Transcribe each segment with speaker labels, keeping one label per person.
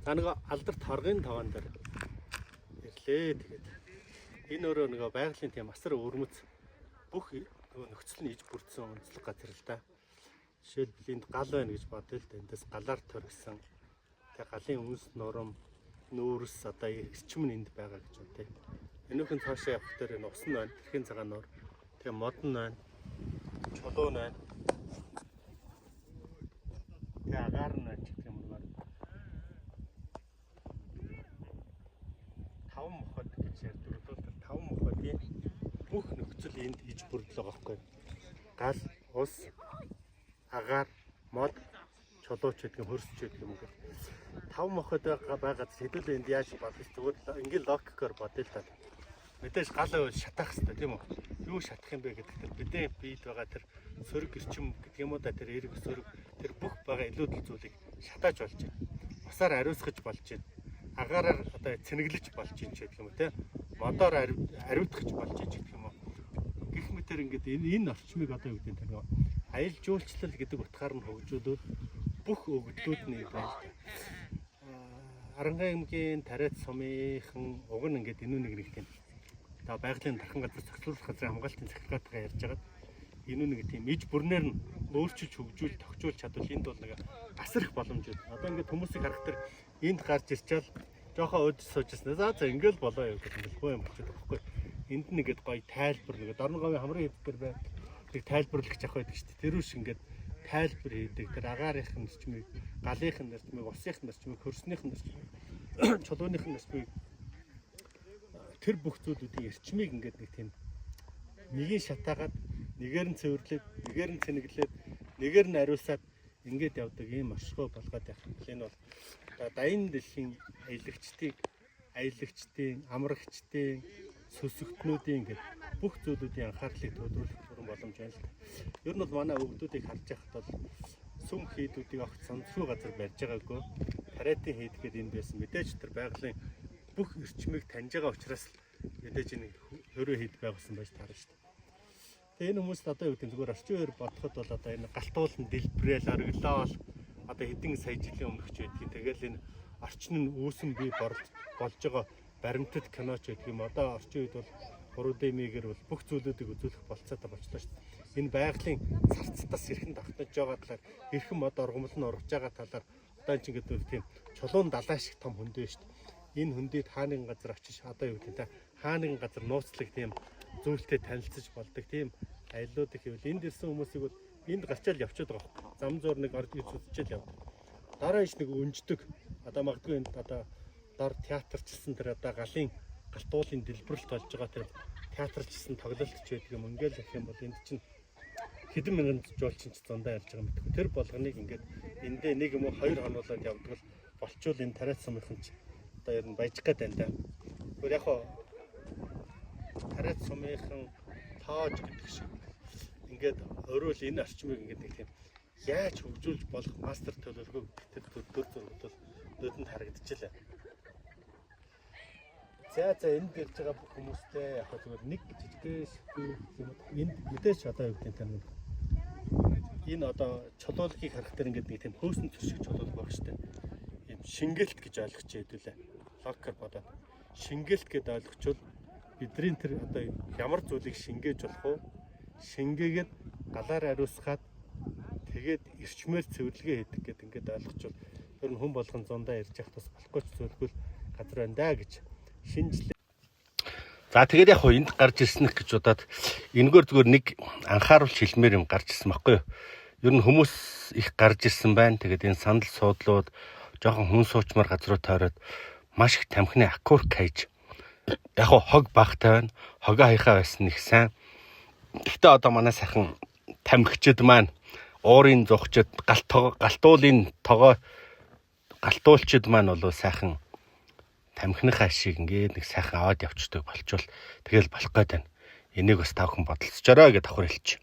Speaker 1: За нэг алдарт хоргын тогоон дээр ирлээ. Тэгээд энэ өөрөө нэг байгалийн тийм асар өвөрмөц бүх нөхцөл нь иж бүрдсэн онцлог газар л да. Жишээлбэл энд гал байна гэж бодъё л да. Эндээс галаар төргсөн. Тэгээ галын үнс нурам, нүүрс одоо эргчим нь энд байгаа гэж бодъё. Энүүхэн цаашаа явах дээр энэ ус нь байна. Тэрхийн цагаан нуур. Тэгээ модон байна. Чулуун байна. Тэгээ агаар нь байна гэх юм уу. Таван мохот гэж ярьдаг. Бол тэр таван мохотын бүх нөхцөл энд иж бүрдлээ байхгүй. Гал, ус, агаар, мод, чулууч гэдэг юм, хөрсч гэдэг юм гээд. Таван мохот байгаад хэдүүлээ энд яаж бодож зүгээр ингээл логикоор бодъё л та. Мэдээж гал байвал шатаах хэрэгтэй тийм үү? Юу шатах юм бэ гэдэгт бидний биед байгаа тэр сөрөг гэрчим гэдэг юм уу да, тэр эрг сөрөг тэр бүх байгаа илүүдэл зүйлийг шатааж болж байна. Усаар ариусгаж болж байна. Агаараар одоо цэнэглэж болж байна ч гэдэг юм уу те. Модоор ариутгах болж байна гэдэг юм уу. Гэх мэтэр ингээд энэ орчмыг одоо юу гэдэг нь тэр аялал жуулчлал гэдэг утгаар нь хөгжүүлвэл бүх өгдлүүд нь байна. Арангай аймгийн Тариат сумынхан уг нь ингээд энэ нэг тийм байгалийн дархан газар зохицуулах газрын хамгаалтын захиргаатайгаа ярьж байгаад энэ нэг тийм иж бүрнээр нь өөрчилж хөгжүүл тогтжуулж чадвал энд бол нэг асар их боломж байна. Одоо ингээд хүмүүсийг харах тэр энд гарч ирчээл жоохон өөд суужсэн. За ингээл болоо юу гэх юм бэлгүй юм болчиход байгаа байхгүй. Энд нэгэд гоё тайлбар нэг дорноговын хамрын хэвээр байна. Тэг тайлбарлагч авах байдаг шүү дээ. Тэр үш ингээд тайлбар хийдэг. Тэр агаарынх нь нэрчмийг, галынх нь нэрчмийг, усынх нь нэрчмийг, хөрснийх нь нэрчмийг, чулууных нь нэрчмийг тэр бүх зүйлүүдийн эрчмийг ингээд нэг тийм нэгийг шатаагаад нэгээр нь цэвэрлээд, нэгээр нь цэнэглээд, нэгээр нь ариусаад ингээд явдаг ийм оршихуй болгоод явах юм. Энэ бол дайны дэлхийн аялагчдын, амрагчдын, сүсгтнүүдийн ингээд бүх зүйлүүдийн анхаарлыг төвлөрүүлэх бүрэн боломж байна л да. Ер нь бол манай өвгдүүдийг харж байхад бол сүм хийдүүдийг огт сандруу газар барьж байгаагүй. Тариатын хийд гэдэг энэ байсан. Мэдээж тэр байгалийн бүх эрчмийг таньж байгаа учраас мэдээж энэ хөрөө хийд байгуулсан байж таарна шүү дээ. Тэгээ энэ хүмүүст одоо юу гэдэг зүгээр орчин үеэр бодоход бол одоо энэ галтуулан дэлбэрээл ориглол одоо хэдэн сая жилийн өмнөх ч байдгийг тэгэл энэ орчин нь үүсэн бий болж байгаа баримтат киноч гэдэг юм. Одоо орчин үед бол 3D-гээр бол бүх зүйлүүдийг үзүүлэх болцоотой болчихлоо шүү дээ. Энэ байгалийн царцтаас эрхэн давтаж байгаа талаар эрхэн мод оргомол нь ургаж байгаа талаар одоо энэ чинь тийм чулуун далай шиг том хөндөө шүү дээ. Энэ хөндөд хааны газар очиж одоо юу гэдэг нь хааны газар нууцлаг тийм зүйлтэй танилцж болдог тийм аяллуудыг хийвэл энд ирсэн хүмүүсийг бол энд гарчаал явчихад байгаа юм. Зам зуур нэг орж үзчихэл явдаг. Дараа иш нэг өнждөг. Одоо магадгүй энд одоо дор театрчилсан тэр одоо галын галтуулын дэлбэрэлт болж байгаа тэр театрчилсан тоглолт ч байдаг юм. Ингээл гэх юм бол энд чинь хэдэн мянган жуулчин ч зундаа ярьж байгаа мэт. Тэр болгоныг ингээд эндээ нэг юм уу хоёр хонуулаад явдаг бол болчвол энэ Тариат сумынхан ч одоо ер нь баяжих гэдэг энэ. Гэр яг хоо Тариат сумынхан тоож гэдэг шиг ингээд өөрөөл энэ орчмыг ингээд нэг тийм яаж хөгжүүлж болох мастер төлөвлөгөө гэдэг төр зургууд бол нүдэнд харагдчихлаа. За энд ирж байгаа бүх хүмүүстэй яг зүгээр нэг жижигээс энд мэдээч одоо юу гэдэг юм энэ одоо чулуулгыг харах дээр ингээд нэг тийм хөөсөн зүшиг чулуулга баг штэ. Ийм шингээлт гэж ойлгож хэдүүлээ. Логикоор бодоод шингээлт гэдээ ойлгочвол бидний тэр одоо ямар зүйлийг шингээж болох вэ? Шингээгээд галаар ариусгаад тэгээд эрчмээр цэвэрлэгээ хийдэг гэдэг ингээд ойлгочвол ер нь хүн болгон зундаа ирж явах тус болохгүй ч зүйлгүй газар байна да гэж шинжлээ. За тэгээд яг хуу энд гарч ирснэх гэж удаад энэгээр зүгээр нэг анхааруулж хэлмээр юм гарч ирсэн байхгүй юу? Ер нь хүмүүс их гарч ирсэн байна. Тэгээд энэ сандал суудлууд жоохон хүн суучмаар газруу тойроод маш их тамхины аккорд хайж яг хуу хог багтай байна. Хогоо хаяхаа байсан их сайн. Гэхдээ одоо манай сайхан тамхичд маань уурын зухчд галтуулын тогоо галтуулчд маань бол сайхан тамхиных ашиг ингээд нэг сайхан аваад явчихдаг болчвол тэгэл болох гээд байна. Энийг бас тавхан бодолцоорой гэж давхар хэлчих.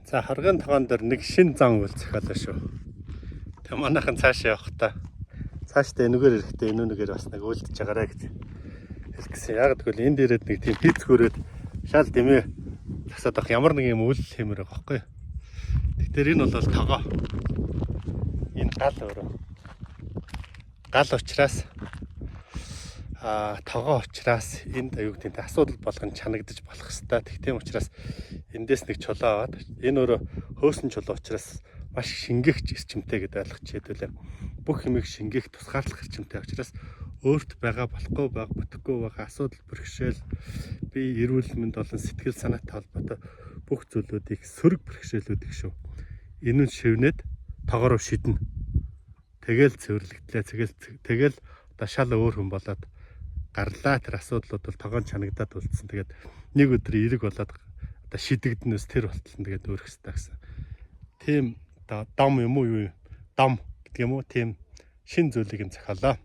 Speaker 1: За харгын тогоон дээр нэг шин зам үлцэхэлээ шүү. Тэг манайхан цаашаа явах та. Цаашдаа энэгээр ирэхдээ энүүнээр бас нэг үлдэж байгаарэ гэж хэлсэн. Яг тэгвэл энд ирээд нэг тийм пиц хөрөөд шал дэмээ тасаад ах ямар нэг юм үйл хэмээр байгаа байхгүй. Тэгэхээр энэ бол тогоо. Энэ гал өөрөө. Гал учраас тогоо учраас энд аюу гэдэг асуудал болгон чанагдаж болох хэвээр. Тэгтээм учраас эндээс нэг чулуу аваад энэ өөрөө хөөсөн чулуу учраас маш шингээгч эрчимтэй гэдээ ойлгож хэдүүлээ. Бүх юмыг шингээх тусгаарлах эрчимтэй учраас өөрт байгаа болохгүй байгаа бүтэхгүй байгаа асуудал бэрхшээл би эрүүл мэнд болон сэтгэл санаатай холбоотой бүх зүйлүүдийг сөрөг бэрхшээлүүдийг шүү. Энэ нь шивнээд тоогоор шиднэ. Тэгэл цэвэрлэгдлээ. Тэгэл одоо шал өөр хүн болоод гарлаа тэр асуудлууд бол тогоон чанагдаад үлдсэн. Тэгээд нэг өдөр эрэг болоод одоо шидэгдэнээс тэр болтолн тэгээд өөрөх хэрэгтэй гэсэн. Тийм одоо дом юм уу юу? Дом гэдэг юм уу? Тийм шин зүйлийг нь зохиолоо.